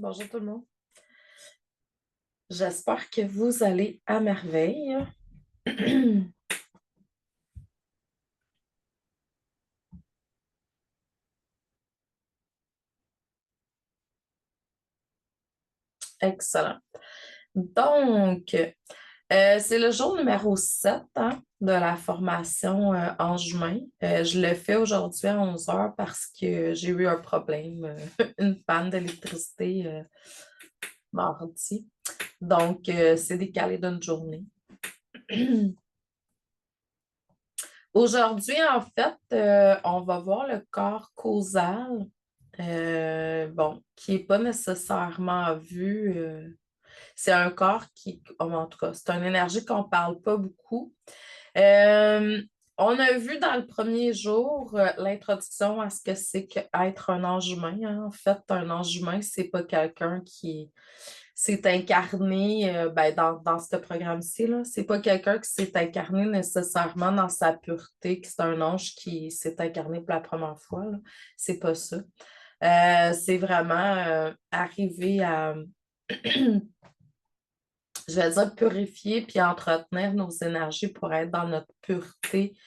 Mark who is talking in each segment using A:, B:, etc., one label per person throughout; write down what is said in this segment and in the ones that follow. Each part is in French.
A: Bonjour tout le monde. J'espère que vous allez à merveille. Excellent. Donc, c'est le jour numéro 7 de la formation en juin. Je le fais aujourd'hui à 11 heures parce que j'ai eu un problème, une panne d'électricité mardi. Donc, c'est décalé d'une journée. Aujourd'hui, en fait, on va voir le corps causal, bon, qui n'est pas nécessairement vu. C'est un corps qui, en tout cas, c'est une énergie qu'on ne parle pas beaucoup. Euh, on a vu dans le premier jour l'introduction à ce que c'est qu'être un ange humain, hein. En fait, un ange humain, c'est pas quelqu'un qui s'est incarné dans ce programme-ci, là. C'est pas quelqu'un qui s'est incarné nécessairement dans sa pureté, que c'est un ange qui s'est incarné pour la première fois, là. C'est pas ça. C'est vraiment arriver à, je vais dire, purifier puis entretenir nos énergies pour être dans notre pureté,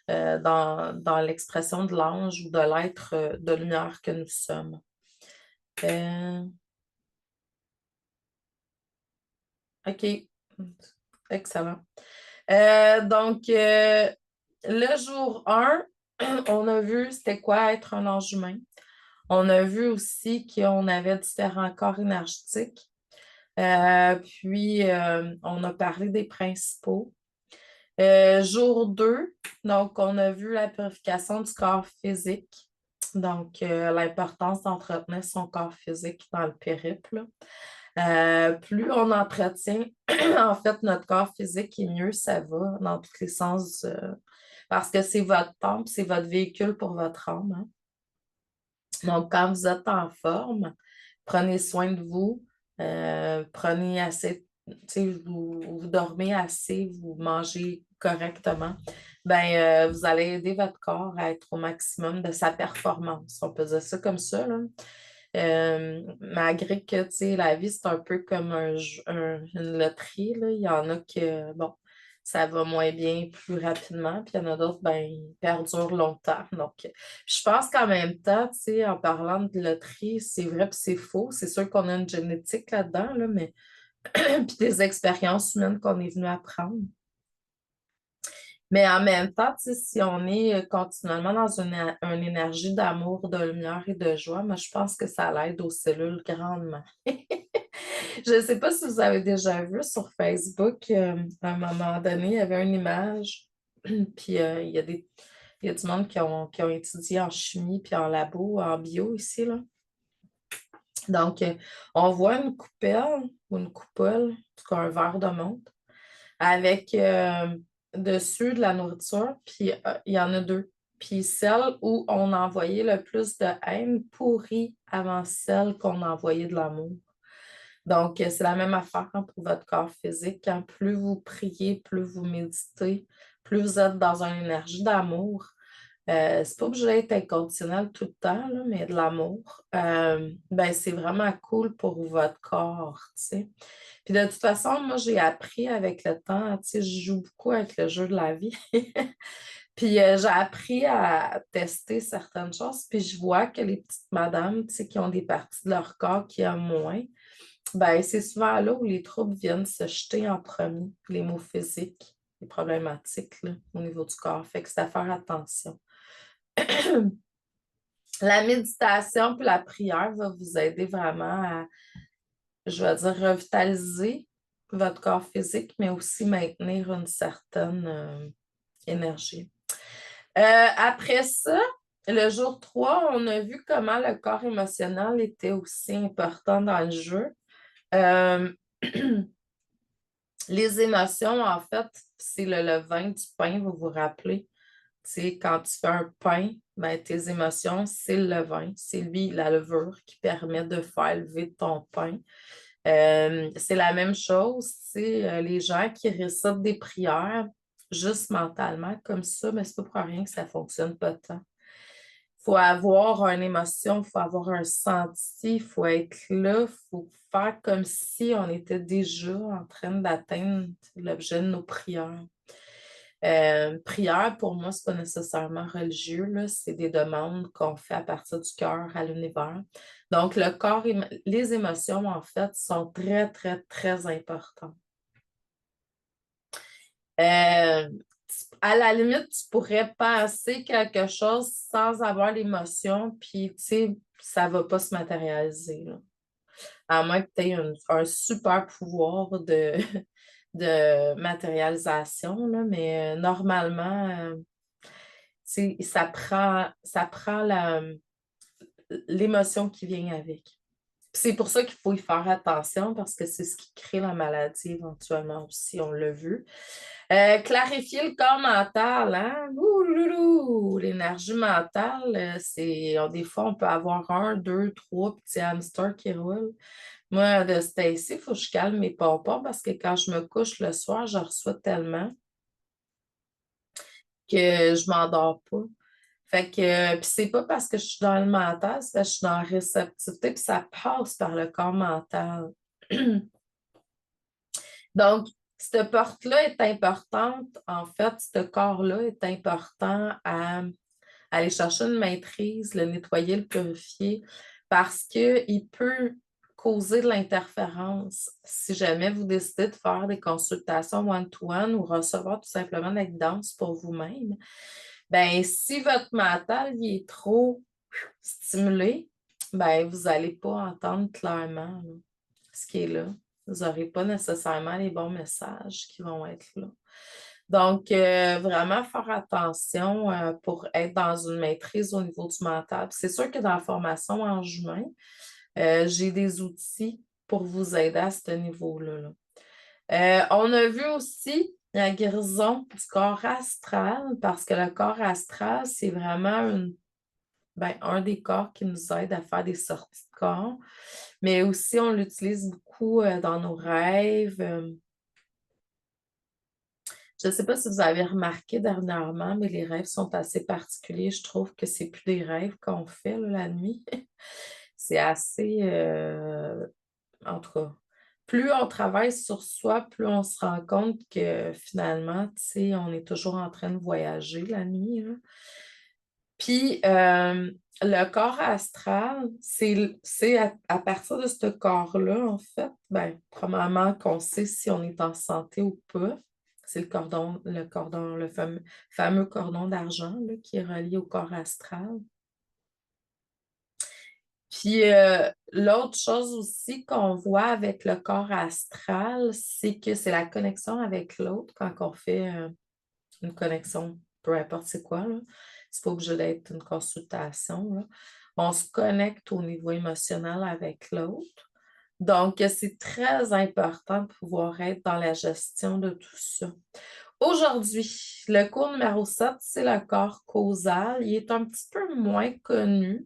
A: dans l'expression de l'ange ou de l'être de lumière que nous sommes. Euh, OK. Excellent. Donc, le jour 1, on a vu c'était quoi être un ange humain. On a vu aussi qu'on avait différents corps énergétiques. Puis, on a parlé des principaux. Jour 2, donc, on a vu la purification du corps physique. Donc, l'importance d'entretenir son corps physique dans le périple. Plus on entretient en fait notre corps physique, et mieux ça va dans tous les sens, parce que c'est votre temple, c'est votre véhicule pour votre âme, hein. Donc, quand vous êtes en forme, prenez soin de vous, prenez assez, tu sais, vous dormez assez, vous mangez correctement, vous allez aider votre corps à être au maximum de sa performance. On peut dire ça comme ça, là. Malgré que, tu sais, la vie, c'est un peu comme une loterie, là. Il y en a que, bon, ça va moins bien plus rapidement, puis il y en a d'autres, ils perdurent longtemps. Donc, je pense qu'en même temps, tu sais, en parlant de loterie, c'est vrai puis c'est faux. C'est sûr qu'on a une génétique là-dedans, là, mais puis des expériences humaines qu'on est venu apprendre. Mais en même temps, tu sais, si on est continuellement dans une énergie d'amour, de lumière et de joie, moi, je pense que ça l'aide aux cellules grandement. Je ne sais pas si vous avez déjà vu sur Facebook, à un moment donné, il y avait une image, puis il y a du monde qui ont étudié en chimie, puis en labo, en bio ici, là. Donc, on voit une coupelle ou une coupole, en tout cas un verre de montre, avec dessus de la nourriture, puis il y en a deux. Puis celle où on a envoyé le plus de haine pourrit avant celle qu'on a envoyé de l'amour. Donc, c'est la même affaire hein, pour votre corps physique. Quand plus vous priez, plus vous méditez, plus vous êtes dans une énergie d'amour. C'est pas obligé d'être inconditionnel tout le temps, là, mais de l'amour. C'est vraiment cool pour votre corps, tu sais. Puis de toute façon, moi, j'ai appris avec le temps, tu sais, je joue beaucoup avec le jeu de la vie. Puis j'ai appris à tester certaines choses, puis je vois que les petites madames, tu sais, qui ont des parties de leur corps qui ont moins, c'est souvent là où les troubles viennent se jeter en premier, les maux physiques, les problématiques là, au niveau du corps. Fait que c'est à faire attention. La méditation puis la prière va vous aider vraiment à, je vais dire, revitaliser votre corps physique, mais aussi maintenir une certaine énergie. Après ça, le jour 3, on a vu comment le corps émotionnel était aussi important dans le jeu. Euh, Les émotions, en fait, c'est le levain du pain, vous vous rappelez. Tu sais, quand tu fais un pain, tes émotions, c'est le levain. C'est lui, la levure, qui permet de faire lever ton pain. C'est la même chose, c'est les gens qui récitent des prières juste mentalement comme ça, mais c'est pas pour rien que ça fonctionne pas tant. faut avoir une émotion, il faut avoir un senti, il faut être là, il faut faire comme si on était déjà en train d'atteindre l'objet de nos prières. Prière, pour moi, c'est pas nécessairement religieux, là, c'est des demandes qu'on fait à partir du cœur à l'univers. Donc, le corps, les émotions, en fait, sont très, très, très importantes. Euh, à la limite, tu pourrais passer quelque chose sans avoir l'émotion, puis tu sais, ça va pas se matérialiser, là. À moins que tu aies un super pouvoir de matérialisation, là, mais normalement, tu sais, ça prend l'émotion qui vient avec. C'est pour ça qu'il faut y faire attention parce que c'est ce qui crée la maladie éventuellement aussi, on l'a vu. Clarifier le corps mental, hein? Ouloulou! L'énergie mentale, des fois, on peut avoir un, deux, trois petits hamsters qui roulent. Moi, de Stacy, il faut que je calme mes pompons parce que quand je me couche le soir, je reçois tellement que je m'endors pas. Fait que, puis c'est pas parce que je suis dans le mental, c'est parce que je suis dans la réceptivité, puis ça passe par le corps mental. Donc, cette porte-là est importante, en fait, ce corps-là est important à aller chercher une maîtrise, le nettoyer, le purifier, parce qu'il peut causer de l'interférence. Si jamais vous décidez de faire des consultations one-to-one ou recevoir tout simplement de la guidance pour vous-même, ben si votre mental il est trop stimulé, ben vous n'allez pas entendre clairement là, ce qui est là. Vous n'aurez pas nécessairement les bons messages qui vont être là. Donc, vraiment faire attention pour être dans une maîtrise au niveau du mental. C'est sûr que dans la formation en juin, j'ai des outils pour vous aider à ce niveau-là, là. On a vu aussi la guérison du corps astral, parce que le corps astral, c'est vraiment un des corps qui nous aide à faire des sorties de corps, mais aussi on l'utilise beaucoup dans nos rêves. Je ne sais pas si vous avez remarqué dernièrement, mais les rêves sont assez particuliers. Je trouve que c'est plus des rêves qu'on fait là, la nuit. C'est assez, en tout cas, plus on travaille sur soi, plus on se rend compte que finalement, tu sais, on est toujours en train de voyager la nuit, là. Puis, le corps astral, c'est à partir de ce corps-là, en fait, ben, premièrement, qu'on sait si on est en santé ou pas. C'est le fameux cordon d'argent là, qui est relié au corps astral. Puis, l'autre chose aussi qu'on voit avec le corps astral, c'est que c'est la connexion avec l'autre quand on fait une connexion, peu importe c'est quoi, là. C'est pas obligé d'être une consultation, là. On se connecte au niveau émotionnel avec l'autre. Donc, c'est très important de pouvoir être dans la gestion de tout ça. Aujourd'hui, le cours numéro 7, c'est le corps causal. Il est un petit peu moins connu.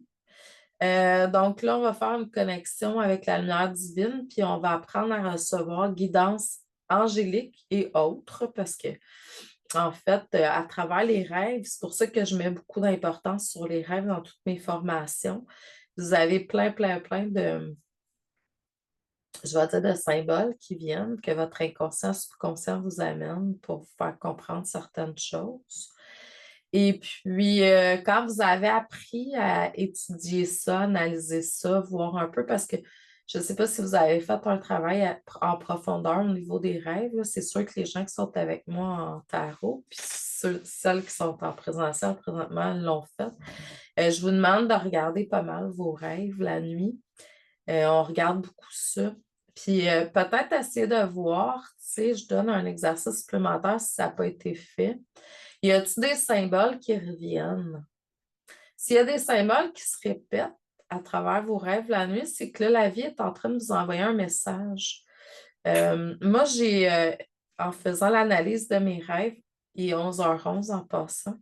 A: Donc là, on va faire une connexion avec la lumière divine, puis on va apprendre à recevoir guidance angélique et autres, parce que en fait, à travers les rêves, c'est pour ça que je mets beaucoup d'importance sur les rêves dans toutes mes formations. Vous avez plein, plein, plein je vais dire, de symboles qui viennent, que votre inconscient, subconscient vous amène pour vous faire comprendre certaines choses. Et puis, quand vous avez appris à étudier ça, analyser ça, voir un peu, parce que je ne sais pas si vous avez fait un travail en profondeur au niveau des rêves, là. C'est sûr que les gens qui sont avec moi en tarot, puis celles qui sont en présentiel présentement l'ont fait. Je vous demande de regarder pas mal vos rêves la nuit. On regarde beaucoup ça. Puis peut-être essayer de voir, tu sais, je donne un exercice supplémentaire si ça n'a pas été fait. Y a-t-il des symboles qui reviennent? S'il y a des symboles qui se répètent à travers vos rêves la nuit, c'est que là, la vie est en train de vous envoyer un message. Moi, en faisant l'analyse de mes rêves, il est 11h11 en passant,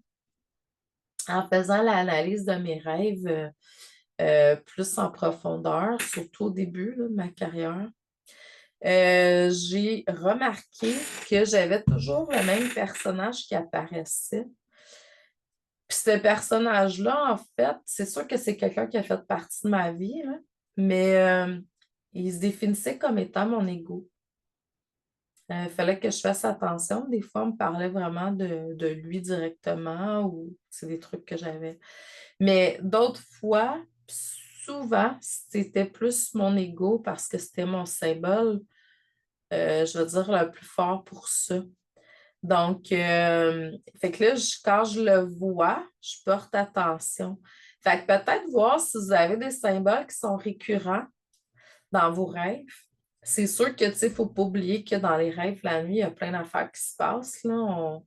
A: en faisant l'analyse de mes rêves plus en profondeur, surtout au début là, de ma carrière, j'ai remarqué que j'avais toujours le même personnage qui apparaissait. Puis ce personnage-là, en fait, c'est sûr que c'est quelqu'un qui a fait partie de ma vie, là, mais il se définissait comme étant mon ego. Il fallait que je fasse attention. Des fois, on me parlait vraiment de lui directement ou c'est des trucs que j'avais. Mais d'autres fois, souvent, c'était plus mon ego parce que c'était mon symbole, je veux dire, le plus fort pour ça. Donc, fait que là, quand je le vois, je porte attention. Fait que peut-être voir si vous avez des symboles qui sont récurrents dans vos rêves. C'est sûr que, tu sais, il ne faut pas oublier que dans les rêves, la nuit, il y a plein d'affaires qui se passent, là.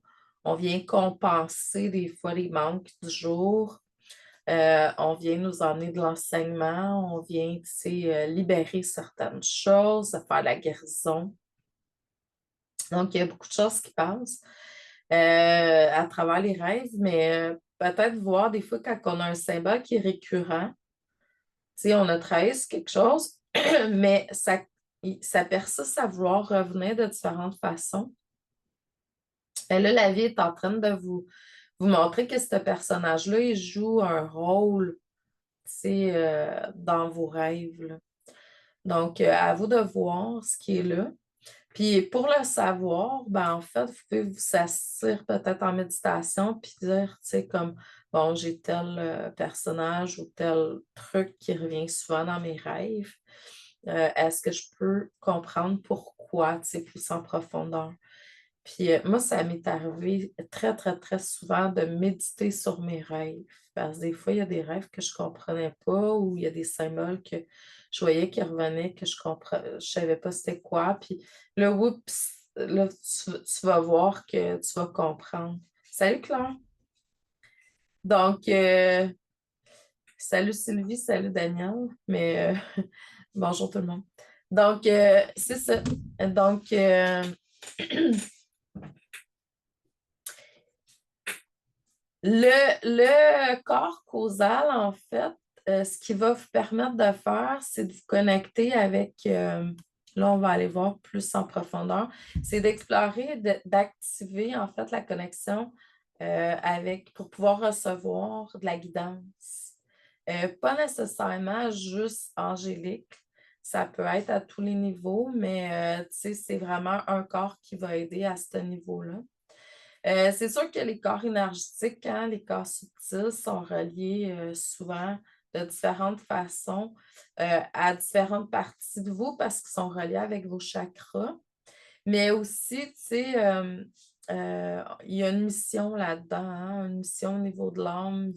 A: On vient compenser des fois les manques du jour. On vient nous emmener de l'enseignement. On vient, tu sais, libérer certaines choses, faire la guérison. Donc, il y a beaucoup de choses qui passent à travers les rêves, mais peut-être voir des fois quand on a un symbole qui est récurrent, tu sais, on a travaillé sur quelque chose, mais ça persiste à vouloir revenir de différentes façons. Et là, la vie est en train de vous montrer que ce personnage-là, il joue un rôle, tu sais, dans vos rêves, là. Donc, à vous de voir ce qui est là. Puis pour le savoir, ben en fait, vous pouvez vous asseoir peut-être en méditation puis dire, tu sais, comme, bon, j'ai tel personnage ou tel truc qui revient souvent dans mes rêves. Est-ce que je peux comprendre pourquoi, tu sais, plus en profondeur? Puis moi, ça m'est arrivé très, très, très souvent de méditer sur mes rêves. Parce que des fois, il y a des rêves que je ne comprenais pas ou il y a des symboles que je voyais qui revenaient que je savais pas c'était quoi. Puis là, oups, là, tu vas voir que tu vas comprendre. Salut Claire. Donc, salut Sylvie, salut Daniel. Mais bonjour tout le monde. Donc, c'est ça. Donc, le corps causal, en fait, ce qui va vous permettre de faire, c'est de vous connecter avec, là, on va aller voir plus en profondeur, c'est d'explorer, d'activer, en fait, la connexion pour pouvoir recevoir de la guidance. Pas nécessairement juste angélique, ça peut être à tous les niveaux, mais tu sais, c'est vraiment un corps qui va aider à ce niveau-là. C'est sûr que les corps énergétiques, hein, les corps subtils sont reliés souvent de différentes façons à différentes parties de vous parce qu'ils sont reliés avec vos chakras. Mais aussi, tu sais, il y a une mission là-dedans, hein, une mission au niveau de l'âme.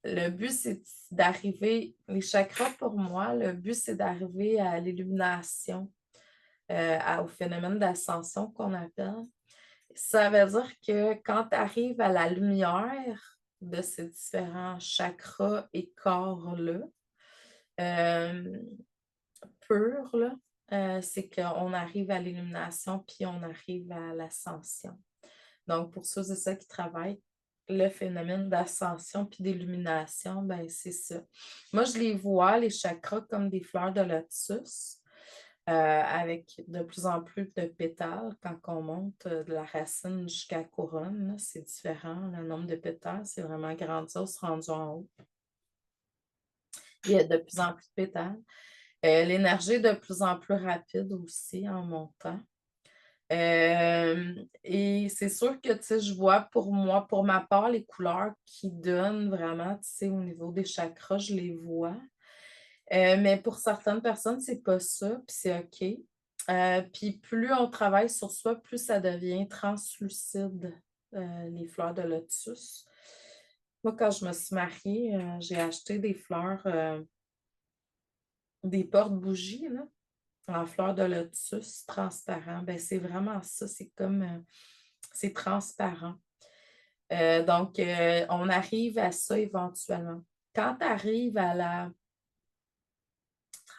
A: Le but, c'est d'arriver, les chakras pour moi, le but, c'est d'arriver à l'illumination, au phénomène d'ascension qu'on appelle. Ça veut dire que quand tu arrives à la lumière de ces différents chakras et corps-là, euh, purs, là, c'est qu'on arrive à l'illumination puis on arrive à l'ascension. Donc, pour ceux et ceux qui travaillent, le phénomène d'ascension puis d'illumination, ben c'est ça. Moi, je les vois, les chakras, comme des fleurs de lotus avec de plus en plus de pétales quand on monte de la racine jusqu'à la couronne. Là, c'est différent. Le nombre de pétales, c'est vraiment grandiose rendu en haut. Il y a de plus en plus de pétales. L'énergie est de plus en plus rapide aussi en montant. Et c'est sûr que, tu sais, je vois pour moi, pour ma part, les couleurs qui donnent vraiment, tu sais, au niveau des chakras, je les vois. Mais pour certaines personnes, c'est pas ça, puis c'est OK. Puis plus on travaille sur soi, plus ça devient translucide, les fleurs de lotus. Moi, quand je me suis mariée, j'ai acheté des fleurs, des porte-bougies, là, en fleurs de lotus transparent. Ben, c'est vraiment ça, c'est comme, c'est transparent. Donc, on arrive à ça éventuellement. Quand tu arrives à la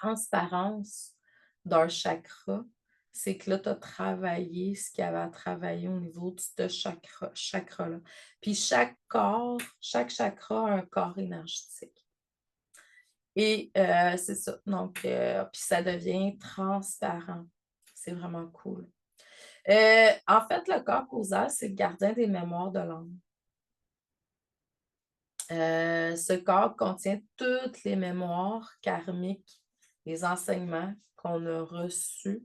A: transparence d'un chakra, c'est que là, tu as travaillé ce qu'il y avait à travailler au niveau de ce chakra-là. Puis chaque corps, chaque chakra a un corps énergétique. Et c'est ça. Donc, puis ça devient transparent. C'est vraiment cool. En fait, le corps causal, c'est le gardien des mémoires de l'âme. Ce corps contient toutes les mémoires karmiques, les enseignements qu'on a reçus,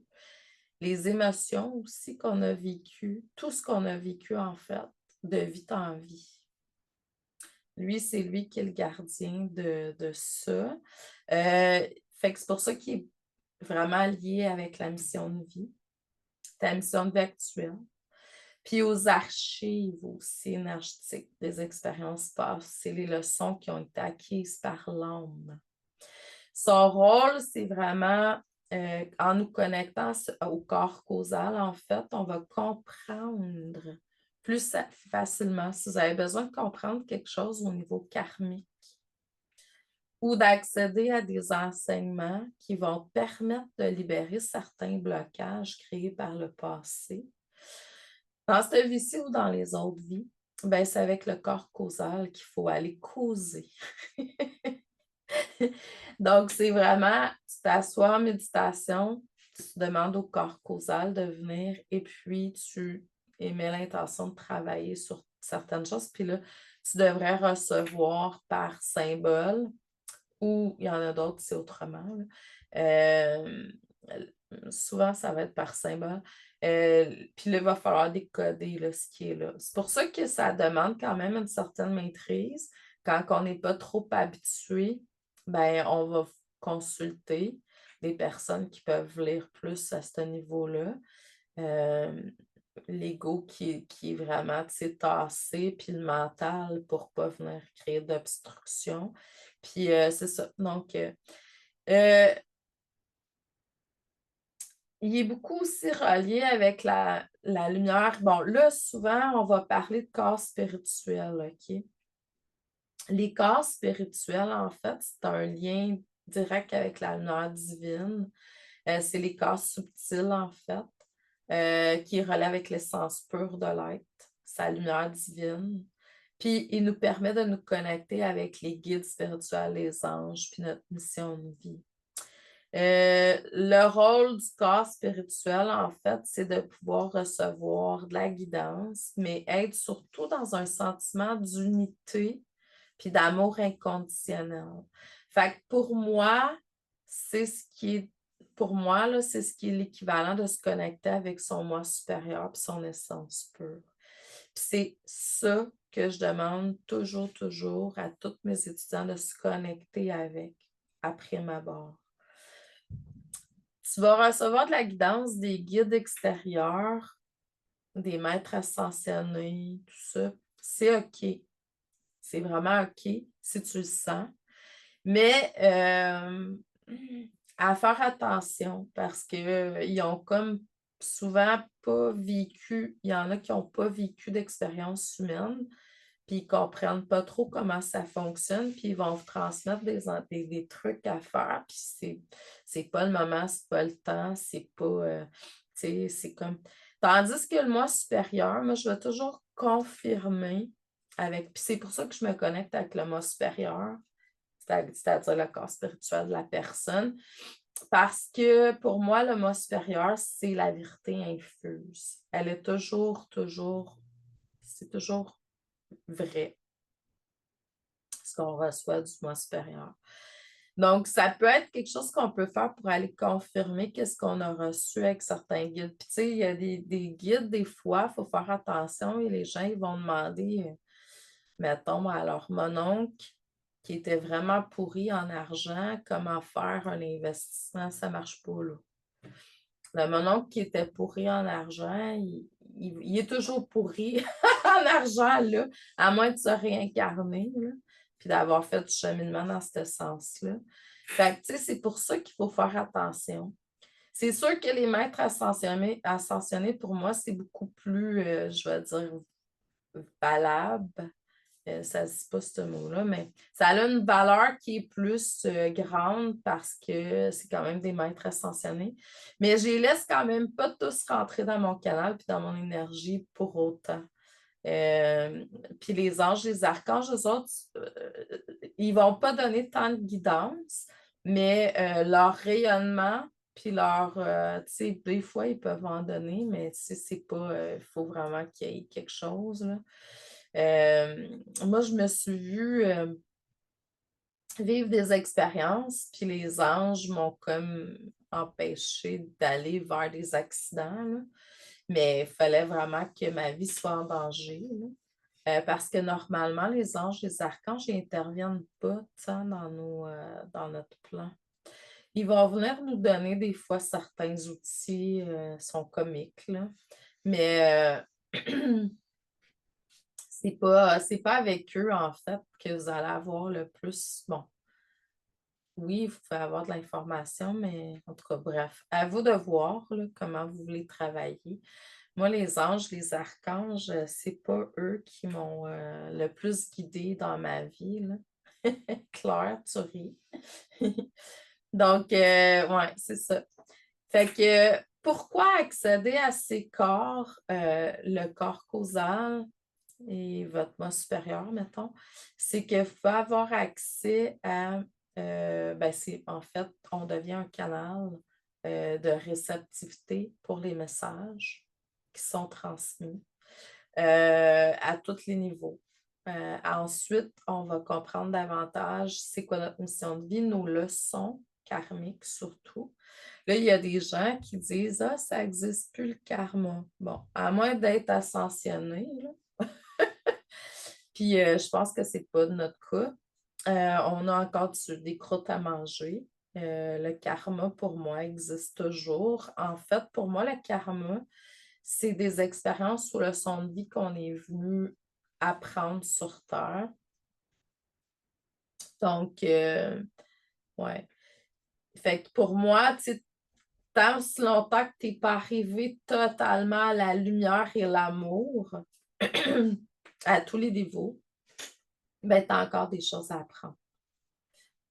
A: les émotions aussi qu'on a vécues, tout ce qu'on a vécu en fait, de vie en vie. Lui, c'est lui qui est le gardien de ça. Fait que c'est pour ça qu'il est vraiment lié avec la mission de vie, ta mission de vie actuelle. Puis aux archives aussi énergétiques des expériences passées, les leçons qui ont été acquises par l'âme. Son rôle, c'est vraiment, en nous connectant au corps causal, en fait, on va comprendre plus facilement. Si vous avez besoin de comprendre quelque chose au niveau karmique ou d'accéder à des enseignements qui vont permettre de libérer certains blocages créés par le passé, dans cette vie-ci ou dans les autres vies, ben, c'est avec le corps causal qu'il faut aller causer. Donc, c'est vraiment, tu t'assois en méditation, tu demandes au corps causal de venir et puis tu émets l'intention de travailler sur certaines choses. Puis là, tu devrais recevoir par symbole ou il y en a d'autres, c'est autrement. Euh, souvent, ça va être par symbole. Puis là, il va falloir décoder là, ce qui est là. C'est pour ça que ça demande quand même une certaine maîtrise. Quand on n'est pas trop habitué, ben, on va consulter des personnes qui peuvent lire plus à ce niveau-là. L'ego qui est vraiment tassé, puis le mental pour ne pas venir créer d'obstruction. Puis c'est ça. Donc, euh, il est beaucoup aussi relié avec la lumière. Bon, là, souvent, on va parler de corps spirituel, OK? Les corps spirituels, en fait, c'est un lien direct avec la lumière divine. C'est les corps subtils, en fait, qui relèvent avec l'essence pure de l'être, sa lumière divine. Puis, il nous permet de nous connecter avec les guides spirituels, les anges, puis notre mission de vie. Le rôle du corps spirituel, en fait, c'est de pouvoir recevoir de la guidance, mais être surtout dans un sentiment d'unité puis d'amour inconditionnel. Fait que pour moi, c'est ce qui est, pour moi, là, c'est ce qui est l'équivalent de se connecter avec son moi supérieur puis son essence pure. Puis c'est ça que je demande toujours, toujours à tous mes étudiants de se connecter avec après ma barre. Tu vas recevoir de la guidance des guides extérieurs, des maîtres ascensionnés, tout ça. C'est OK. C'est vraiment OK si tu le sens. Mais à faire attention parce qu'ils ont comme souvent pas vécu, il y en a qui n'ont pas vécu d'expérience humaine, puis ils ne comprennent pas trop comment ça fonctionne, puis ils vont vous transmettre des trucs à faire, puis c'est pas le moment, c'est pas le temps, c'est pas, tu sais, c'est comme... Tandis que le moi supérieur, moi, je vais toujours confirmer avec, puis c'est pour ça que je me connecte avec le moi supérieur, c'est-à-dire le corps spirituel de la personne, parce que pour moi, le moi supérieur, c'est la vérité infuse. Elle est toujours, c'est toujours vrai, ce qu'on reçoit du moi supérieur. Donc, ça peut être quelque chose qu'on peut faire pour aller confirmer qu'est-ce qu'on a reçu avec certains guides. Puis, tu sais, il y a des guides, des fois, il faut faire attention et les gens, ils vont demander, mettons, à leur mononcle qui était vraiment pourri en argent, comment faire un investissement, ça ne marche pas, là. Le mononcle qui était pourri en argent, il est toujours pourri en argent, là, à moins de se réincarner, là, puis d'avoir fait du cheminement dans ce sens-là. Fait que, tu sais, c'est pour ça qu'il faut faire attention. C'est sûr que les maîtres ascensionnés pour moi, c'est beaucoup plus, je vais dire, valable. Ça ne se dit pas ce mot-là, mais ça a une valeur qui est plus grande parce que c'est quand même des maîtres ascensionnés. Mais je les laisse quand même pas tous rentrer dans mon canal puis dans mon énergie pour autant. Puis les anges, les archanges, eux autres, ils ne vont pas donner tant de guidance, mais leur rayonnement, puis leur, tu sais, des fois, ils peuvent en donner, mais c'est pas, il faut vraiment qu'il y ait quelque chose, là. Moi, je me suis vue vivre des expériences, puis les anges m'ont comme empêché d'aller vers des accidents, là. Mais il fallait vraiment que ma vie soit en danger, là. Parce que normalement, les anges, les archanges, ils n'interviennent pas tant dans notre plan. Ils vont venir nous donner des fois certains outils, sont comiques, là. Mais c'est pas avec eux, en fait, que vous allez avoir le plus. Bon, oui, vous pouvez avoir de l'information, mais en tout cas, bref, à vous de voir là, comment vous voulez travailler. Moi, les anges, les archanges, c'est pas eux qui m'ont le plus guidée dans ma vie, là. Claire, tu ris. Donc, ouais, c'est ça. Fait que pourquoi accéder à ces corps, le corps causal et votre moi supérieur, mettons, c'est qu'il faut avoir accès à, ben c'est en fait, on devient un canal de réceptivité pour les messages qui sont transmis à tous les niveaux. Ensuite, on va comprendre davantage c'est quoi notre mission de vie, nos leçons karmiques surtout. Là, il y a des gens qui disent ah, ça n'existe plus le karma. Bon, à moins d'être ascensionné, là. Puis je pense que c'est pas notre cas. On a encore des croûtes à manger. Le karma, pour moi, existe toujours. En fait, pour moi, le karma, c'est des expériences ou leçons de vie qu'on est venu apprendre sur Terre. Donc, ouais. Fait que pour moi, tu sais, tant aussi longtemps que tu n'es pas arrivé totalement à la lumière et l'amour, à tous les niveaux, ben, tu as encore des choses à apprendre.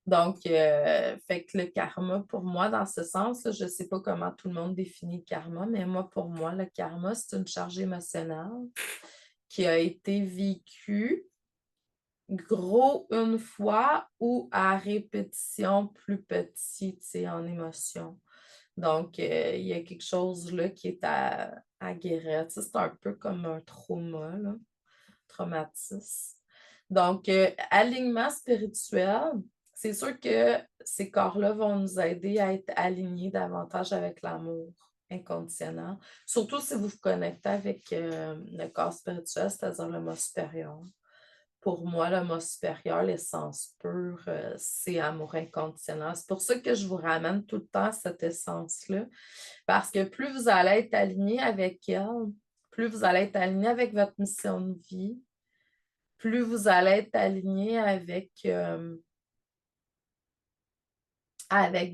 A: Donc, fait que le karma, pour moi, dans ce sens, là, je ne sais pas comment tout le monde définit le karma, mais moi, pour moi, le karma, c'est une charge émotionnelle qui a été vécue gros une fois ou à répétition plus petit, tu sais, en émotion. Donc, il y a quelque chose là qui est à guérir. Tu sais, c'est un peu comme un trauma, là, traumatisme. Donc, alignement spirituel, c'est sûr que ces corps-là vont nous aider à être alignés davantage avec l'amour inconditionnel. Surtout si vous vous connectez avec le corps spirituel, c'est-à-dire le moi supérieur. Pour moi, le moi supérieur, l'essence pure, c'est amour inconditionnel. C'est pour ça que je vous ramène tout le temps à cette essence-là. Parce que plus vous allez être aligné avec elle, plus vous allez être aligné avec votre mission de vie, plus vous allez être aligné avec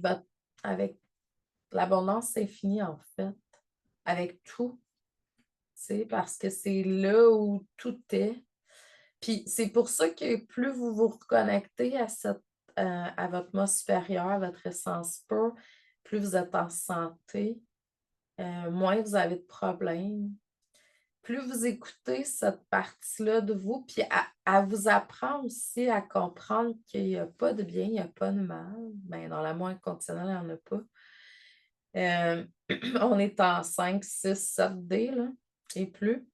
A: votre avec l'abondance infinie, en fait, avec tout, tu sais, parce que c'est là où tout est. Puis c'est pour ça que plus vous vous reconnectez à votre moi supérieur, à votre essence pure, plus vous êtes en santé, moins vous avez de problèmes. Plus vous écoutez cette partie-là de vous, puis à vous apprendre aussi à comprendre qu'il n'y a pas de bien, il n'y a pas de mal. Bien, dans l'amour inconditionnel, il n'y en a pas. Euh, on est en 5, 6, 7D là, et plus.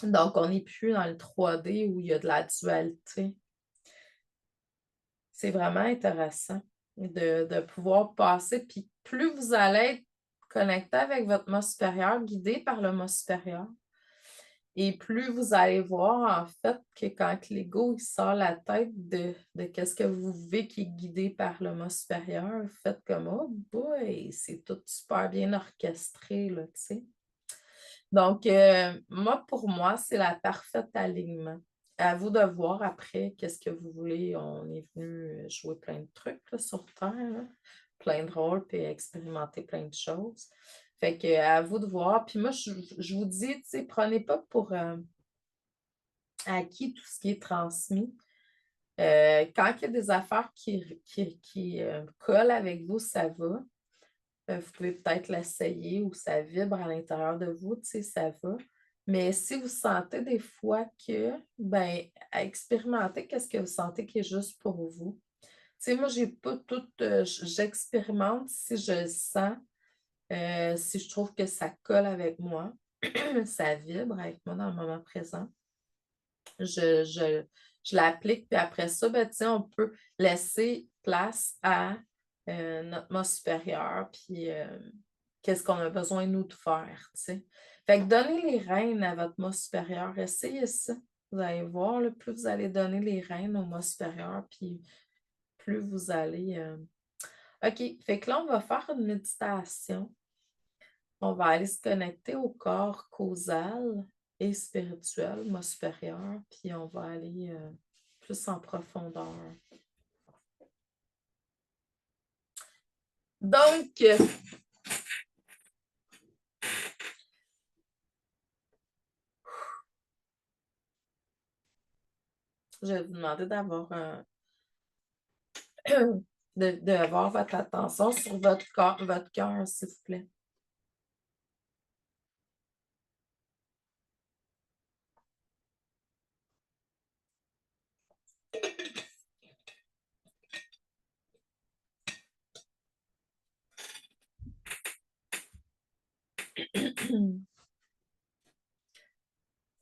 A: Donc, on n'est plus dans le 3D où il y a de la dualité. C'est vraiment intéressant de pouvoir passer. Puis plus vous allez être connecté avec votre moi supérieur, guidé par le moi supérieur, et plus vous allez voir en fait que quand l'ego il sort la tête de qu'est-ce que vous vivez qui est guidé par le moi supérieur, vous faites comme oh boy, c'est tout super bien orchestré, là, tu sais. Donc, moi, pour moi, c'est la parfaite alignement. À vous de voir après qu'est-ce que vous voulez. On est venu jouer plein de trucs là, sur Terre, là. Plein de rôles, puis expérimenter plein de choses. Fait que à vous de voir. Puis moi, je vous dis, tu sais, prenez pas pour acquis tout ce qui est transmis. Quand il y a des affaires qui collent avec vous, ça va. Vous pouvez peut-être l'essayer ou ça vibre à l'intérieur de vous, tu sais, ça va. Mais si vous sentez des fois que, ben, à expérimenter qu'est-ce que vous sentez qui est juste pour vous. Tu sais, moi, j'ai pas tout, j'expérimente si je le sens, si je trouve que ça colle avec moi, ça vibre avec moi dans le moment présent. je l'applique, puis après ça, ben, tu sais, on peut laisser place à notre moi supérieur, puis qu'est-ce qu'on a besoin, nous, de faire, tu sais. Fait que donnez les rênes à votre moi supérieur, essayez ça. Vous allez voir, là, plus vous allez donner les rênes au moi supérieur, puis plus vous allez... OK, fait que là, on va faire une méditation. On va aller se connecter au corps causal et spirituel, moi supérieur, puis on va aller plus en profondeur. Donc, je vais vous demander d'avoir d'avoir votre attention sur votre corps, votre cœur, s'il vous plaît.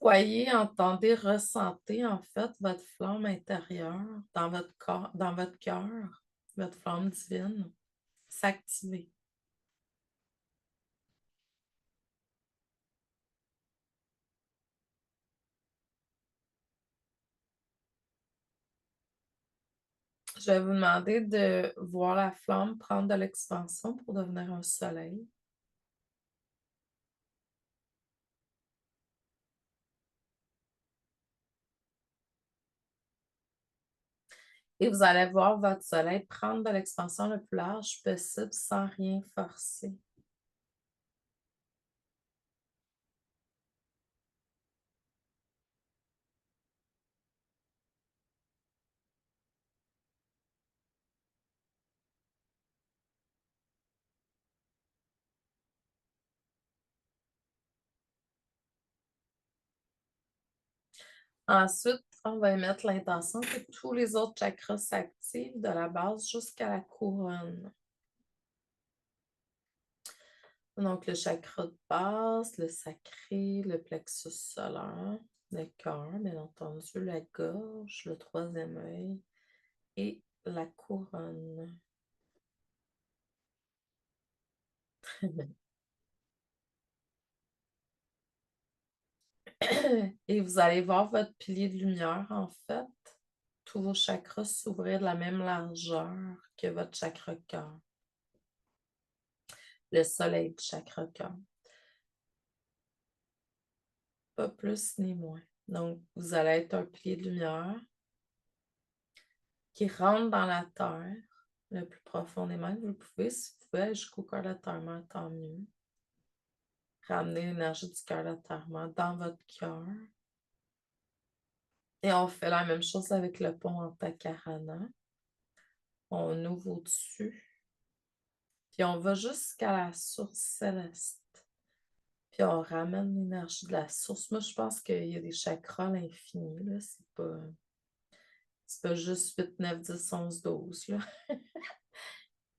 A: Voyez, entendez, ressentez en fait votre flamme intérieure dans votre corps, dans votre cœur, votre flamme divine, s'activer. Je vais vous demander de voir la flamme prendre de l'expansion pour devenir un soleil. Et vous allez voir votre soleil prendre de l'expansion le plus large possible sans rien forcer. Ensuite, on va mettre l'intention que tous les autres chakras s'activent de la base jusqu'à la couronne. Donc, le chakra de base, le sacré, le plexus solaire, le cœur, bien entendu, la gorge, le troisième œil et la couronne. Et vous allez voir votre pilier de lumière, en fait. Tous vos chakras s'ouvrir de la même largeur que votre chakra cœur. Le soleil du chakra cœur. Pas plus ni moins. Donc, vous allez être un pilier de lumière qui rentre dans la terre le plus profondément que vous pouvez. Si vous pouvez aller jusqu'au cœur de la terre, tant mieux. Ramener l'énergie du cœur de la terre dans votre cœur. Et on fait la même chose avec le pont Antakarana. On ouvre au-dessus. Puis on va jusqu'à la source céleste. Puis on ramène l'énergie de la source. Moi, je pense qu'il y a des chakras à l'infini, là. C'est pas juste 8, 9, 10, 11, 12, là.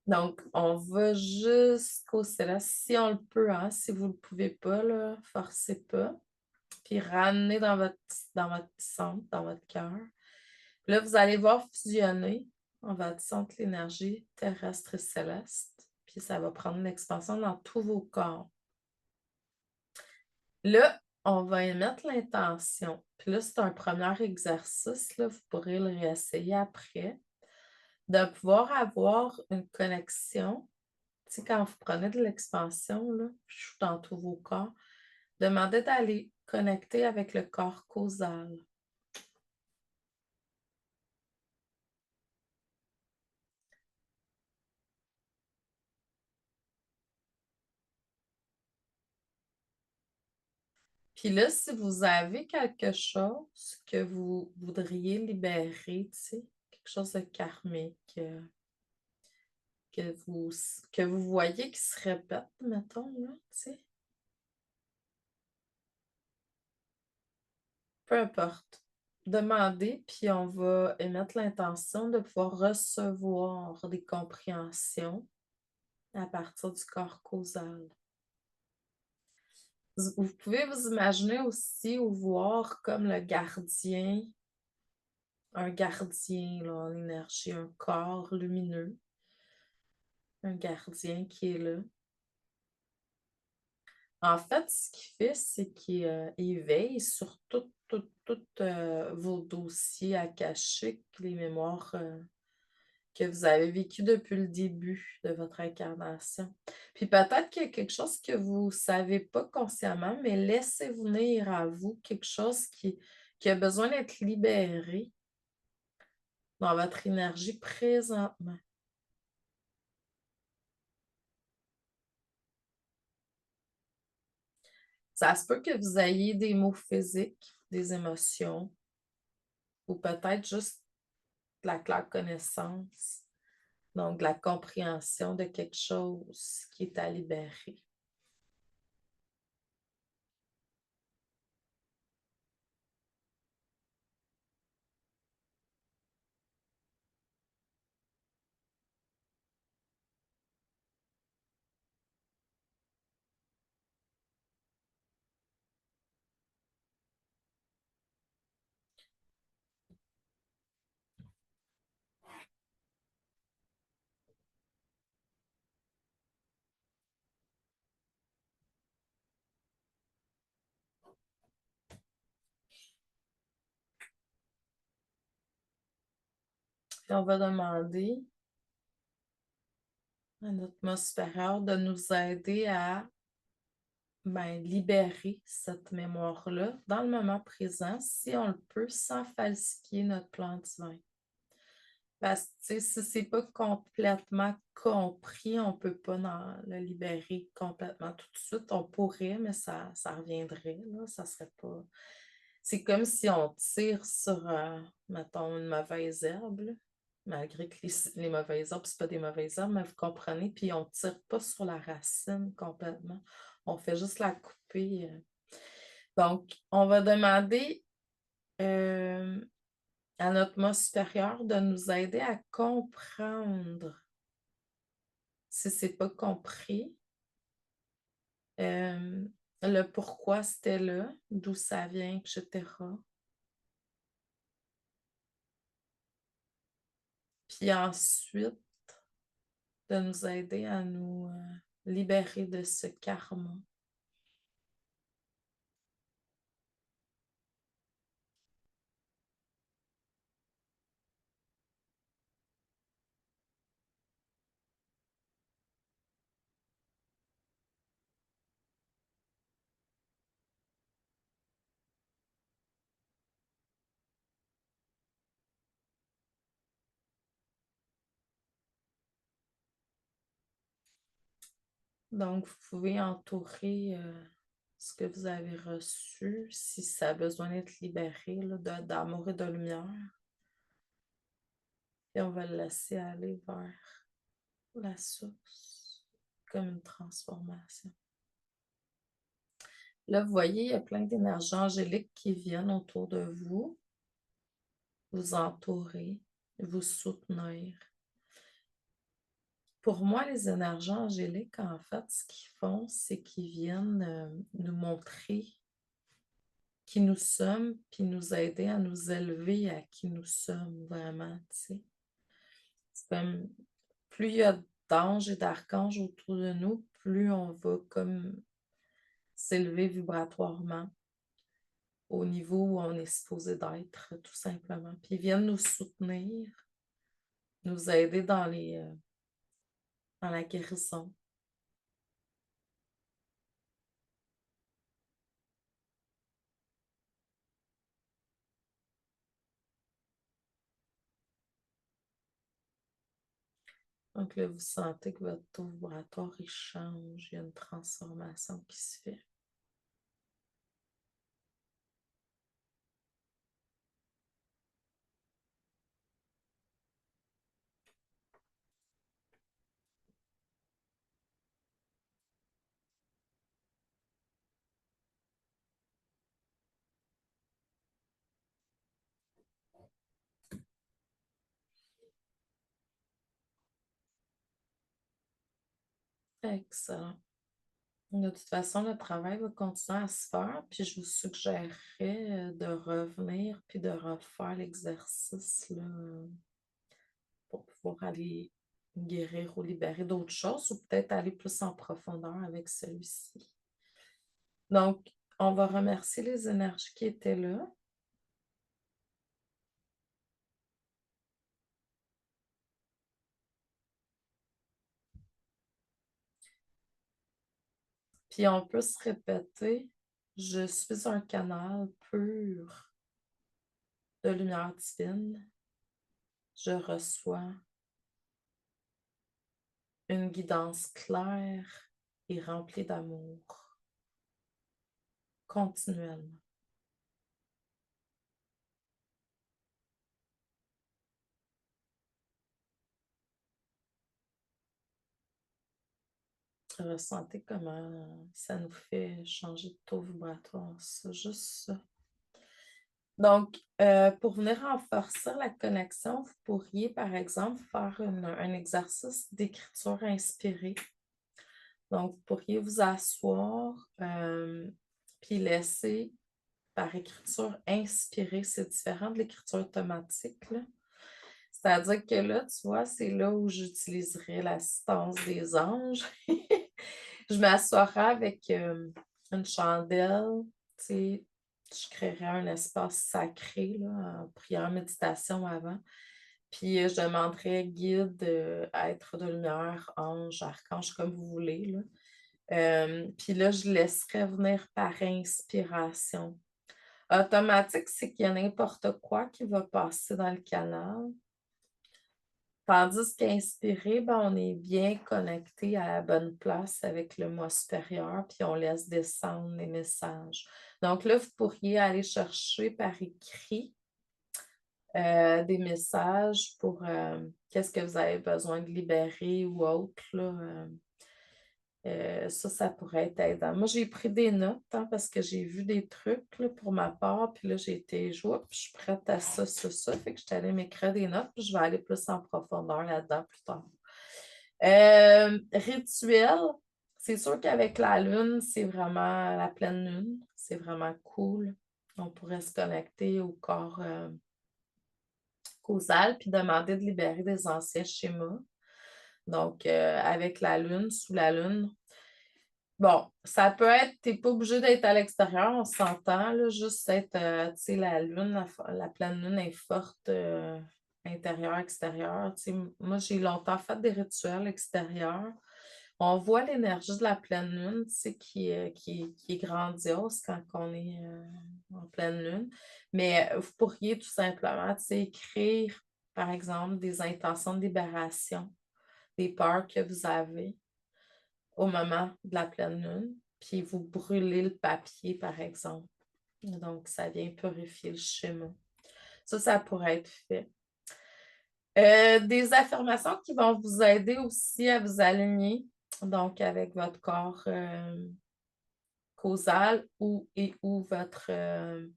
A: Donc, on va jusqu'au céleste, si on le peut, hein. Si vous ne le pouvez pas, là, forcez pas. Puis ramenez dans votre centre, dans votre cœur. Là, vous allez voir fusionner en votre centre l'énergie terrestre et céleste. Puis ça va prendre l'expansion dans tous vos corps. Là, on va émettre l'intention. Puis là, c'est un premier exercice. Là, vous pourrez le réessayer après. De pouvoir avoir une connexion. Tu sais, quand vous prenez de l'expansion, là, dans tous vos corps, demandez d'aller connecter avec le corps causal. Puis là, si vous avez quelque chose que vous voudriez libérer, tu sais, quelque chose de karmique, que vous, que vous voyez qui se répète, mettons, là, tu sais, peu importe. Demandez, puis on va émettre l'intention de pouvoir recevoir des compréhensions à partir du corps causal. Vous pouvez vous imaginer aussi ou voir comme le gardien, un gardien là, en énergie, un corps lumineux, un gardien qui est là. En fait, ce qu'il fait, c'est qu'il veille sur tous vos dossiers akashiques, les mémoires que vous avez vécues depuis le début de votre incarnation. Puis peut-être qu'il y a quelque chose que vous ne savez pas consciemment, mais laissez venir à vous quelque chose qui a besoin d'être libéré dans votre énergie présentement. Ça se peut que vous ayez des mots physiques, des émotions, ou peut-être juste de la claire connaissance, donc de la compréhension de quelque chose qui est à libérer. Puis on va demander à notre moi supérieur de nous aider à libérer cette mémoire-là dans le moment présent, si on le peut, sans falsifier notre plan divin. Parce que si c'est pas complètement compris, on peut pas le libérer complètement tout de suite. On pourrait, mais ça reviendrait, là, ça serait pas... C'est comme si on tire sur, mettons, une mauvaise herbe, là. Malgré que les mauvaises herbes, c'est pas des mauvaises herbes, mais vous comprenez, puis on tire pas sur la racine complètement. On fait juste la couper. Donc, on va demander euh, à notre moi supérieur de nous aider à comprendre si c'est pas compris, euh, le pourquoi c'était là, d'où ça vient, etc. Puis ensuite, de nous aider à nous libérer de ce karma. Donc, vous pouvez entourer ce que vous avez reçu, si ça a besoin d'être libéré là, d'amour et de lumière. Et on va le laisser aller vers la source, comme une transformation. Là, vous voyez, il y a plein d'énergies angéliques qui viennent autour de vous, vous entourer, vous soutenir. Pour moi, les énergies angéliques, en fait, ce qu'ils font, c'est qu'ils viennent nous montrer qui nous sommes, puis nous aider à nous élever à qui nous sommes vraiment, tu sais. C'est comme, plus il y a d'anges et d'archanges autour de nous, plus on va comme s'élever vibratoirement au niveau où on est supposé d'être, tout simplement. Puis ils viennent nous soutenir, nous aider dans la guérison. Donc là, vous sentez que votre taux vibratoire, il change, il y a une transformation qui se fait. Excellent. De toute façon, le travail va continuer à se faire, puis je vous suggérerais de revenir puis de refaire l'exercice là, pour pouvoir aller guérir ou libérer d'autres choses ou peut-être aller plus en profondeur avec celui-ci. Donc, on va remercier les énergies qui étaient là. Puis on peut se répéter, je suis un canal pur de lumière divine. Je reçois une guidance claire et remplie d'amour continuellement. Ressentez comment ça nous fait changer de taux vibratoire, ça, juste ça. Donc, pour venir renforcer la connexion, vous pourriez, par exemple, faire un exercice d'écriture inspirée. Donc, vous pourriez vous asseoir, puis laisser par écriture inspirée. C'est différent de l'écriture automatique, là. C'est-à-dire que là, tu vois, c'est là où j'utiliserai l'assistance des anges. Je m'assoirai avec une chandelle, tu sais, je créerai un espace sacré là, en prière, méditation avant. Puis je demanderai guide, être de lumière, ange, archange, comme vous voulez, là. Puis là, je laisserai venir par inspiration. Automatique, c'est qu'il y a n'importe quoi qui va passer dans le canal. Tandis qu'inspiré, ben, on est bien connecté à la bonne place avec le moi supérieur, puis on laisse descendre les messages. Donc là, vous pourriez aller chercher par écrit des messages pour qu'est-ce que vous avez besoin de libérer ou autre, là. Ça pourrait être aidant. Moi, j'ai pris des notes hein, parce que j'ai vu des trucs là, pour ma part, puis là, j'ai été jouée, puis je suis prête à ça. Fait que je suis allée m'écrire des notes, puis je vais aller plus en profondeur là-dedans plus tard. Rituel, c'est sûr qu'avec la lune, c'est vraiment la pleine lune, c'est vraiment cool. On pourrait se connecter au corps causal, puis demander de libérer des anciens schémas. Donc, avec la lune, sous la lune, bon, ça peut être, t'es pas obligé d'être à l'extérieur, on s'entend, là, juste être, tu sais, la lune, la pleine lune est forte, intérieur, extérieur. Tu sais, moi, j'ai longtemps fait des rituels extérieurs. On voit l'énergie de la pleine lune, tu sais, qui est grandiose quand on est en pleine lune. Mais vous pourriez tout simplement, tu sais, écrire, par exemple, des intentions de libération, des peurs que vous avez au moment de la pleine lune, puis vous brûlez le papier, par exemple. Donc, ça vient purifier le schéma. Ça pourrait être fait. Des affirmations qui vont vous aider aussi à vous aligner, donc avec votre corps causal ou votre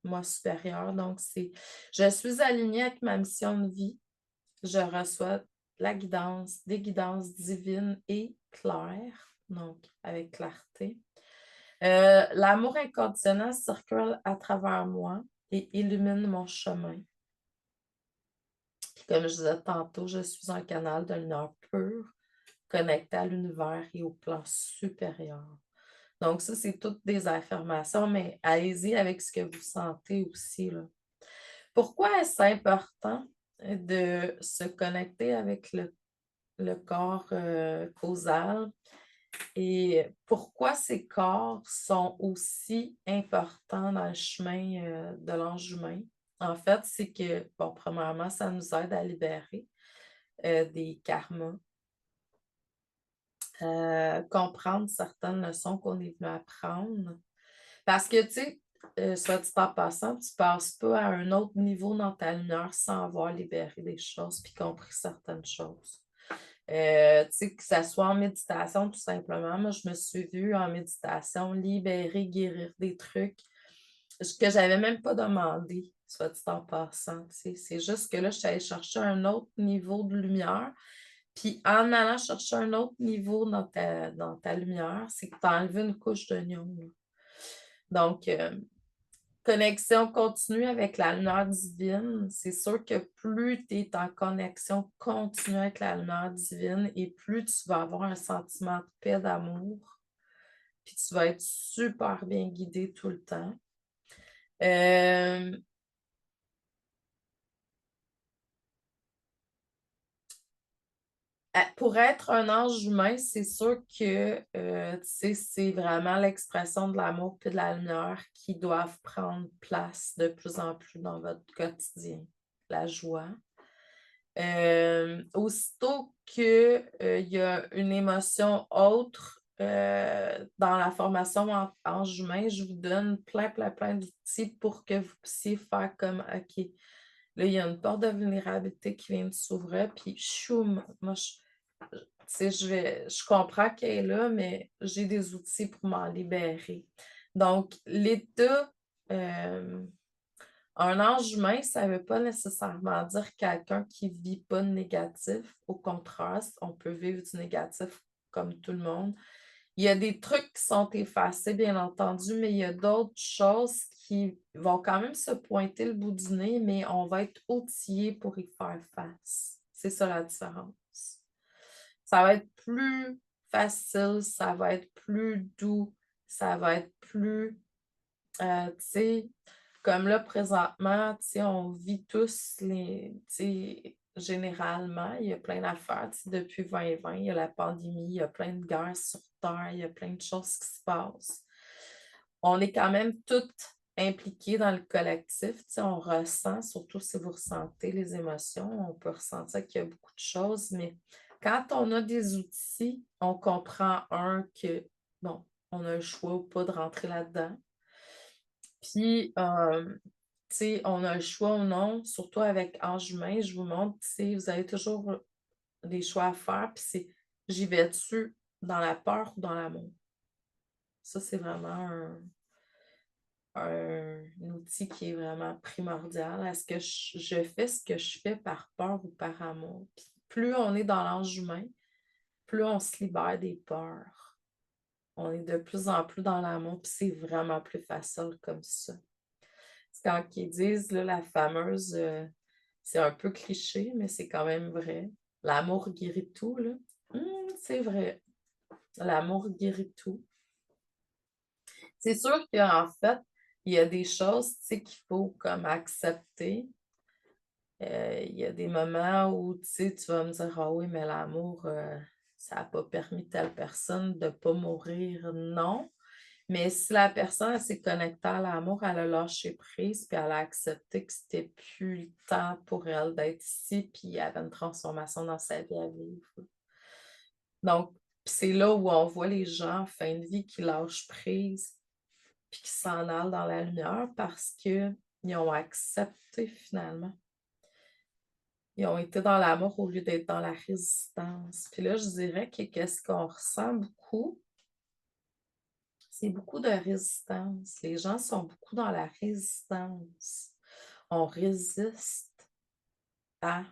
A: moi supérieur. Donc, c'est je suis alignée avec ma mission de vie. Je reçois la guidance, des guidances divines et claires, donc avec clarté. L'amour inconditionnel circule à travers moi et illumine mon chemin. Puis comme je disais tantôt, je suis un canal de lumière pure connecté à l'univers et au plan supérieur. Donc, ça, c'est toutes des affirmations, mais allez-y avec ce que vous sentez aussi, là. Pourquoi est-ce important de se connecter avec le corps causal? Et pourquoi ces corps sont aussi importants dans le chemin de l'ange humain? En fait, c'est que, bon, premièrement, ça nous aide à libérer des karmas, comprendre certaines leçons qu'on est venu apprendre. Parce que, tu sais, soit dit en passant, tu ne passes pas à un autre niveau dans ta lumière sans avoir libéré des choses puis compris certaines choses. Tu sais, que ça soit en méditation, tout simplement. Moi, je me suis vue en méditation libérer, guérir des trucs que j'avais même pas demandé, soit dit en passant. Tu sais. C'est juste que là, je suis allée chercher un autre niveau de lumière. Puis en allant chercher un autre niveau dans ta lumière, c'est que tu as enlevé une couche d'oignon, là. Donc, connexion continue avec la lumière divine, c'est sûr que plus tu es en connexion continue avec la lumière divine et plus tu vas avoir un sentiment de paix, d'amour, puis tu vas être super bien guidé tout le temps. Euh, Pour être un ange humain, c'est sûr que tu sais, c'est vraiment l'expression de l'amour et de la lumière qui doivent prendre place de plus en plus dans votre quotidien. La joie. Aussitôt qu'il y a une émotion autre dans la formation en ange humain, je vous donne plein d'outils pour que vous puissiez faire comme OK, là, il y a une porte de vulnérabilité qui vient de s'ouvrir, puis choum, moi, tu sais, je comprends qu'elle est là, mais j'ai des outils pour m'en libérer. Donc, l'état, un ange humain, ça ne veut pas nécessairement dire quelqu'un qui ne vit pas de négatif. Au contraire, on peut vivre du négatif comme tout le monde. Il y a des trucs qui sont effacés, bien entendu, mais il y a d'autres choses qui vont quand même se pointer le bout du nez, mais on va être outillé pour y faire face. C'est ça la différence. Ça va être plus facile, ça va être plus doux, ça va être plus, tu sais, comme là, présentement, tu sais, on vit tous tu sais, généralement, il y a plein d'affaires, tu sais, depuis 2020, il y a la pandémie, il y a plein de guerres sur Terre, il y a plein de choses qui se passent. On est quand même toutes impliquées dans le collectif, tu sais, on ressent, surtout si vous ressentez les émotions, on peut ressentir qu'il y a beaucoup de choses, mais quand on a des outils, on comprend, que, bon, on a le choix ou pas de rentrer là-dedans. Puis, tu sais, on a le choix ou non, surtout avec Ange humain, je vous montre, tu sais, vous avez toujours des choix à faire, puis c'est j'y vais-tu dans la peur ou dans l'amour? Ça, c'est vraiment un outil qui est vraiment primordial. Est-ce que je fais ce que je fais par peur ou par amour? Puis plus on est dans l'ange humain, plus on se libère des peurs. On est de plus en plus dans l'amour, puis c'est vraiment plus facile comme ça. C'est quand ils disent là, la fameuse, c'est un peu cliché, mais c'est quand même vrai. L'amour guérit tout, là. C'est vrai. L'amour guérit tout. C'est sûr qu'en fait, il y a des choses, tu sais, qu'il faut comme accepter. Il y a des moments où, tu sais, tu vas me dire, ah oui, mais l'amour, ça n'a pas permis telle personne de ne pas mourir. Non. Mais si la personne elle s'est connectée à l'amour, elle a lâché prise, puis elle a accepté que c'était plus le temps pour elle d'être ici, puis il y avait une transformation dans sa vie à vivre. Donc, c'est là où on voit les gens en fin de vie qui lâchent prise, puis qui s'en allent dans la lumière parce qu'ils ont accepté finalement. Ils ont été dans l'amour au lieu d'être dans la résistance. Puis là, je dirais que qu'est-ce qu'on ressent beaucoup, c'est beaucoup de résistance. Les gens sont beaucoup dans la résistance. On résiste à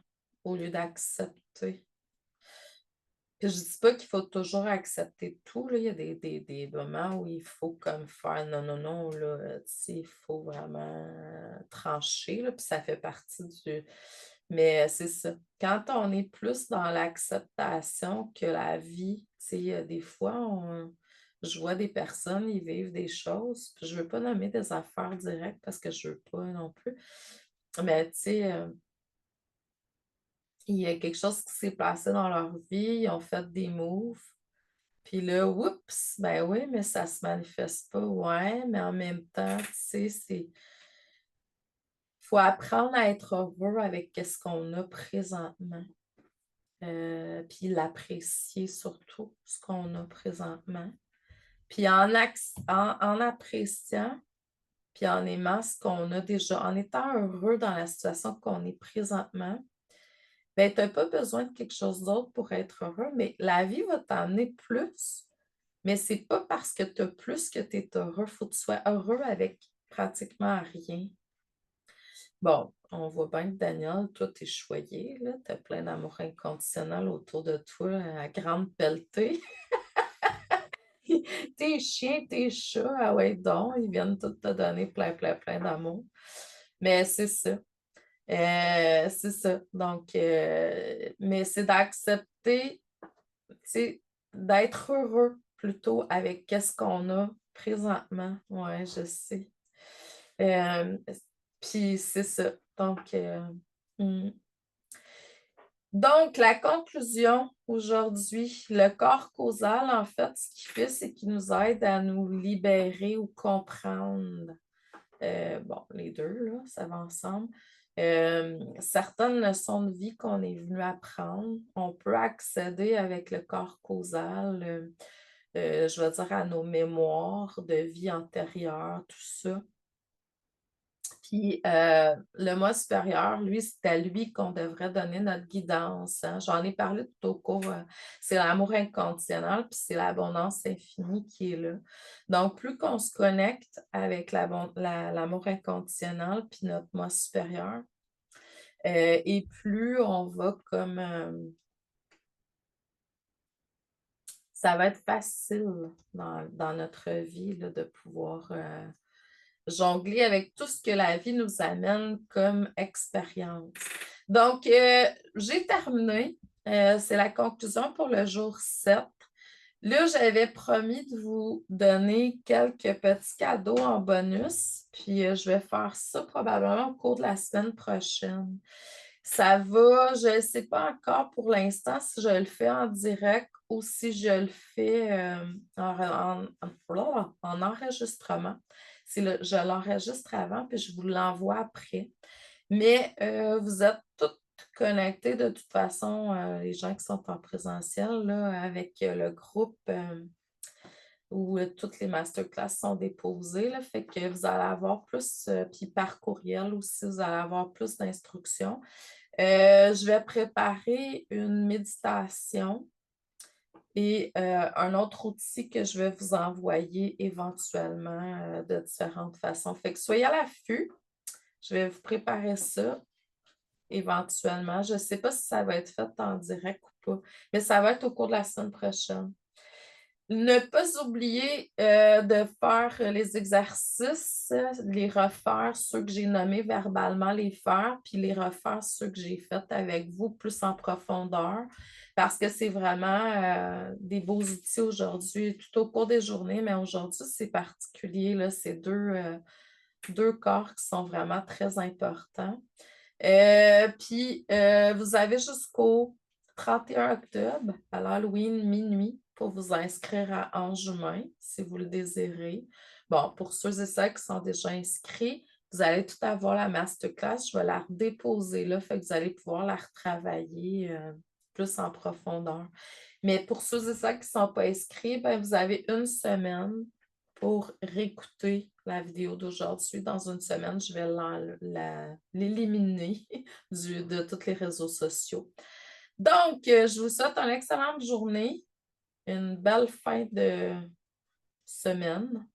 A: au lieu d'accepter. Puis je dis pas qu'il faut toujours accepter tout, là. Il y a des moments où il faut comme faire non, non, non, là, tu sais, il faut vraiment trancher, là, puis ça fait partie du. Mais c'est ça. Quand on est plus dans l'acceptation que la vie, tu sais, des fois, je vois des personnes, ils vivent des choses, puis je veux pas nommer des affaires directes parce que je veux pas non plus. Mais tu sais, il y a quelque chose qui s'est passé dans leur vie, ils ont fait des moves. Puis là, oups, ben oui, mais ça se manifeste pas, ouais, mais en même temps, tu sais, il faut apprendre à être heureux avec ce qu'on a présentement. Puis l'apprécier surtout, ce qu'on a présentement. Puis en appréciant, puis en aimant ce qu'on a déjà, en étant heureux dans la situation qu'on est présentement, ben, tu n'as pas besoin de quelque chose d'autre pour être heureux, mais la vie va t'emmener plus. Mais c'est pas parce que tu as plus que tu es heureux. Il faut que tu sois heureux avec pratiquement rien. Bon, on voit bien que Daniel, toi, t'es choyé, là. T'as plein d'amour inconditionnel autour de toi à grande pelletée. Tes chiens, tes chats, ah ouais, donc, ils viennent tous te donner plein, plein, plein d'amour. Mais c'est ça. C'est ça. Donc, mais c'est d'accepter, c'est d'être heureux plutôt avec qu'est-ce qu'on a présentement. Ouais, je sais. Euh, Puis c'est ça. Donc, hmm. Donc, la conclusion aujourd'hui, le corps causal, en fait, ce qu'il fait, c'est qu'il nous aide à nous libérer ou comprendre. Bon, les deux, là, ça va ensemble. Certaines leçons de vie qu'on est venu apprendre, on peut accéder avec le corps causal, je veux dire, à nos mémoires de vie antérieure, tout ça. Puis le moi supérieur, lui, c'est à lui qu'on devrait donner notre guidance, hein. J'en ai parlé tout au cours. C'est l'amour inconditionnel, puis c'est l'abondance infinie qui est là. Donc, plus qu'on se connecte avec l'amour inconditionnel, puis notre moi supérieur, et plus on va comme... ça va être facile dans notre vie là, de pouvoir jongler avec tout ce que la vie nous amène comme expérience. Donc, j'ai terminé. C'est la conclusion pour le jour 7. Là, j'avais promis de vous donner quelques petits cadeaux en bonus, puis je vais faire ça probablement au cours de la semaine prochaine. Ça va, je ne sais pas encore pour l'instant si je le fais en direct ou si je le fais en enregistrement. Je l'enregistre avant, puis je vous l'envoie après. Mais vous êtes toutes connectés de toute façon, les gens qui sont en présentiel, là, avec le groupe où toutes les masterclass sont déposées. Là, fait que vous allez avoir plus, puis par courriel aussi, vous allez avoir plus d'instructions. Je vais préparer une méditation et un autre outil que je vais vous envoyer éventuellement de différentes façons. Fait que soyez à l'affût. Je vais vous préparer ça éventuellement. Je ne sais pas si ça va être fait en direct ou pas, mais ça va être au cours de la semaine prochaine. Ne pas oublier de faire les exercices, les refaire, ceux que j'ai nommés verbalement, les faire, puis les refaire ceux que j'ai faits avec vous plus en profondeur, parce que c'est vraiment des beaux outils aujourd'hui, tout au cours des journées, mais aujourd'hui, c'est particulier, là, c'est deux corps qui sont vraiment très importants. Puis, vous avez jusqu'au 31 octobre, à l'Halloween minuit, pour vous inscrire à Anjoumain, si vous le désirez. Bon, pour ceux et celles qui sont déjà inscrits, vous allez tout avoir la masterclass. Je vais la redéposer là, fait que vous allez pouvoir la retravailler plus en profondeur. Mais pour ceux et celles qui ne sont pas inscrits, ben, vous avez une semaine pour réécouter la vidéo d'aujourd'hui. Dans une semaine, je vais l'éliminer de tous les réseaux sociaux. Donc, je vous souhaite une excellente journée, une belle fin de semaine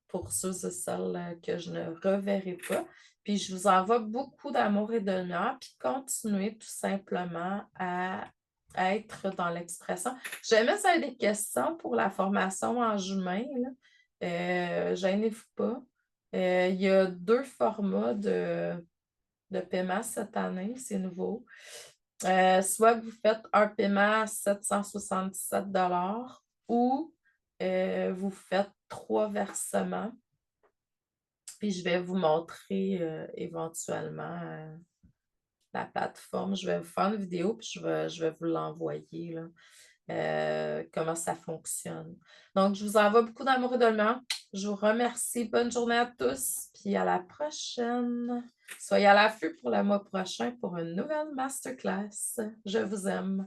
A: pour ceux et celles que je ne reverrai pas. Puis, je vous envoie beaucoup d'amour et de lumière, puis continuez tout simplement à être dans l'expression. Jamais ça a des questions pour la formation en juin. Gênez-vous pas. Il y a 2 formats de paiement cette année, c'est nouveau. Soit vous faites un paiement à 777 ou vous faites 3 versements. Puis je vais vous montrer éventuellement la plateforme. Je vais vous faire une vidéo, puis je vais vous l'envoyer, là, comment ça fonctionne. Donc, je vous envoie beaucoup d'amour et de lumière. Je vous remercie. Bonne journée à tous, puis à la prochaine. Soyez à l'affût pour le mois prochain pour une nouvelle masterclass. Je vous aime.